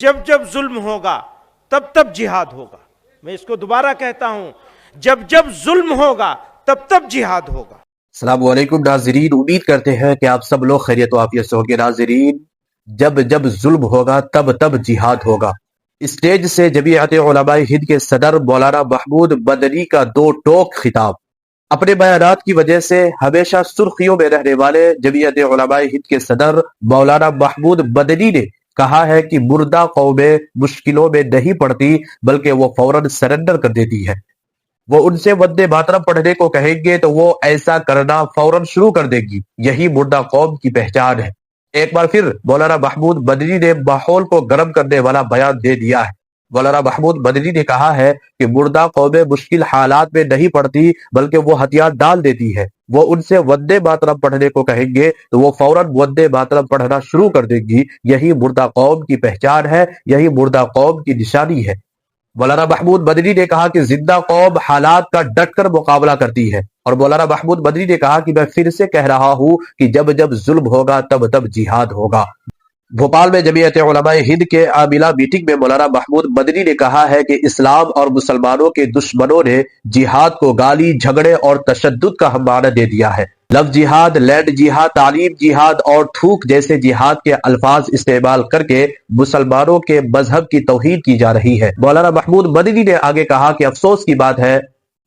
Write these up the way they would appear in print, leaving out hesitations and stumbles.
جب جب ظلم ہوگا تب تب جہاد ہوگا. میں اس کو دوبارہ کہتا ہوں, جب جب ظلم ہوگا تب تب جہاد ہوگا. السلام علیکم ناظرین, امید کرتے ہیں کہ آپ سب لوگ خیریت و عافیت سے ہوں گے. ناظرین, جب جب ظلم ہوگا تب تب جہاد ہوگا. اسٹیج سے جمعیت علماء ہند کے صدر مولانا محمود مدنی کا دو ٹوک خطاب. اپنے بیانات کی وجہ سے ہمیشہ سرخیوں میں رہنے والے جمعیت علماء ہند کے صدر مولانا محمود مدنی نے کہا ہے کہ مردہ قومیں مشکلوں میں نہیں پڑتی بلکہ وہ فوراً سرنڈر کر دیتی ہے. وہ ان سے وندے ماترم پڑھنے کو کہیں گے تو وہ ایسا کرنا فوراً شروع کر دے گی. یہی مردہ قوم کی پہچان ہے. ایک بار پھر مولانا محمود مدنی نے ماحول کو گرم کرنے والا بیان دے دیا ہے. مولانا محمود مدنی نے کہا ہے کہ مردہ قومیں مشکل حالات میں نہیں پڑتی بلکہ وہ ہتھیار ڈال دیتی ہے. وہ ان سے وندے ماترم پڑھنے کو کہیں گے تو وہ فوراً وندے ماترم پڑھنا شروع کر دے گی. یہی مردہ قوم کی پہچان ہے, یہی مردہ قوم کی نشانی ہے. مولانا محمود مدنی نے کہا کہ زندہ قوم حالات کا ڈٹ کر مقابلہ کرتی ہے. اور مولانا محمود مدنی نے کہا کہ میں پھر سے کہہ رہا ہوں کہ جب جب ظلم ہوگا تب تب جہاد ہوگا. بھوپال میں جمعیت علماء ہند کے عاملہ میٹنگ میں مولانا محمود مدنی نے کہا ہے کہ اسلام اور مسلمانوں کے دشمنوں نے جہاد کو گالی, جھگڑے اور تشدد کا ہم معنی دے دیا ہے. لفظ جہاد, لینڈ جہاد, تعلیم جہاد اور تھوک جیسے جہاد کے الفاظ استعمال کر کے مسلمانوں کے مذہب کی توہین کی جا رہی ہے. مولانا محمود مدنی نے آگے کہا کہ افسوس کی بات ہے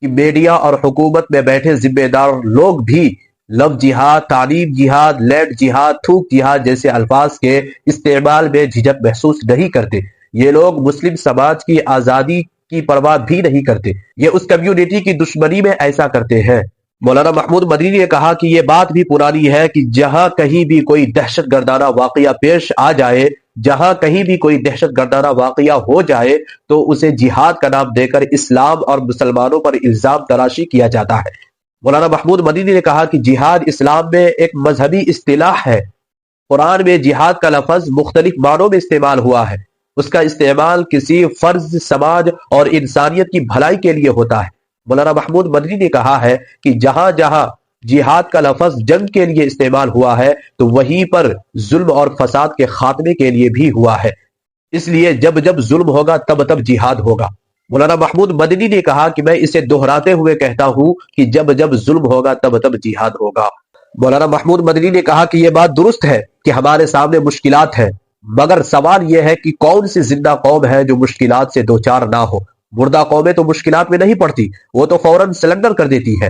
کہ میڈیا اور حکومت میں بیٹھے ذمہ دار لوگ بھی لفظ جہاد, تعلیم جہاد, لینڈ جہاد, تھوک جہاد جیسے الفاظ کے استعمال میں جھجک محسوس نہیں کرتے. یہ لوگ مسلم سماج کی آزادی کی پرواہ بھی نہیں کرتے. یہ اس کمیونٹی کی دشمنی میں ایسا کرتے ہیں. مولانا محمود مدنی نے کہا کہ یہ بات بھی پرانی ہے کہ جہاں کہیں بھی کوئی دہشت گردانہ واقعہ پیش آ جائے, جہاں کہیں بھی کوئی دہشت گردانہ واقعہ ہو جائے تو اسے جہاد کا نام دے کر اسلام اور مسلمانوں پر الزام تراشی کیا جاتا ہے. مولانا محمود مدنی نے کہا کہ جہاد اسلام میں ایک مذہبی اصطلاح ہے. قرآن میں جہاد کا لفظ مختلف معنوں میں استعمال ہوا ہے. اس کا استعمال کسی فرض, سماج اور انسانیت کی بھلائی کے لیے ہوتا ہے. مولانا محمود مدنی نے کہا ہے کہ جہاں جہاں جہاد کا لفظ جنگ کے لیے استعمال ہوا ہے تو وہیں پر ظلم اور فساد کے خاتمے کے لیے بھی ہوا ہے. اس لیے جب جب ظلم ہوگا تب تب جہاد ہوگا. مولانا محمود مدنی نے کہا کہ میں اسے دہراتے ہوئے کہتا ہوں کہ جب جب ظلم ہوگا تب تب جہاد ہوگا. مولانا محمود مدنی نے کہا کہ یہ بات درست ہے کہ ہمارے سامنے مشکلات ہیں, مگر سوال یہ ہے کہ کون سی زندہ قوم ہے جو مشکلات سے دوچار نہ ہو. مردہ قومیں تو مشکلات میں نہیں پڑتی, وہ تو فوراً سلنڈر کر دیتی ہے.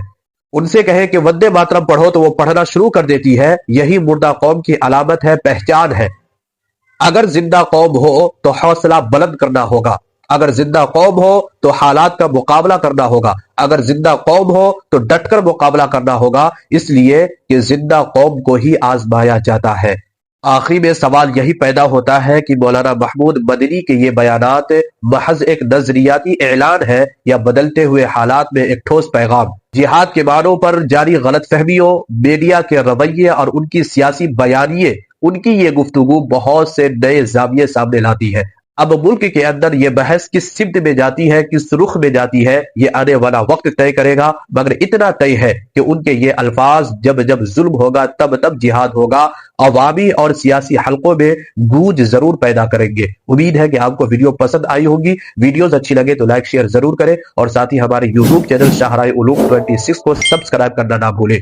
ان سے کہیں کہ وندے ماترم پڑھو تو وہ پڑھنا شروع کر دیتی ہے. یہی مردہ قوم کی علامت ہے, پہچان ہے. اگر زندہ قوم ہو تو حوصلہ بلند کرنا ہوگا. اگر زندہ قوم ہو تو حالات کا مقابلہ کرنا ہوگا. اگر زندہ قوم ہو تو ڈٹ کر مقابلہ کرنا ہوگا, اس لیے کہ زندہ قوم کو ہی آزمایا جاتا ہے. آخری میں سوال یہی پیدا ہوتا ہے کہ مولانا محمود مدنی کے یہ بیانات محض ایک نظریاتی اعلان ہے یا بدلتے ہوئے حالات میں ایک ٹھوس پیغام. جہاد کے معنوں پر جاری غلط فہمیوں, میڈیا کے رویے اور ان کی سیاسی بیانیے, ان کی یہ گفتگو بہت سے نئے زاویے سامنے لاتی ہے. اب ملک کے اندر یہ بحث کس سمت میں جاتی ہے, کس رخ میں جاتی ہے, یہ آنے والا وقت طے کرے گا. مگر اتنا طے ہے کہ ان کے یہ الفاظ جب جب ظلم ہوگا تب تب جہاد ہوگا عوامی اور سیاسی حلقوں میں گونج ضرور پیدا کریں گے. امید ہے کہ آپ کو ویڈیو پسند آئی ہوگی. ویڈیوز اچھی لگے تو لائک شیئر ضرور کریں اور ساتھ ہی ہمارے یوٹیوب چینل شاہراہ علوم 26 کو سبسکرائب کرنا نہ بھولیں.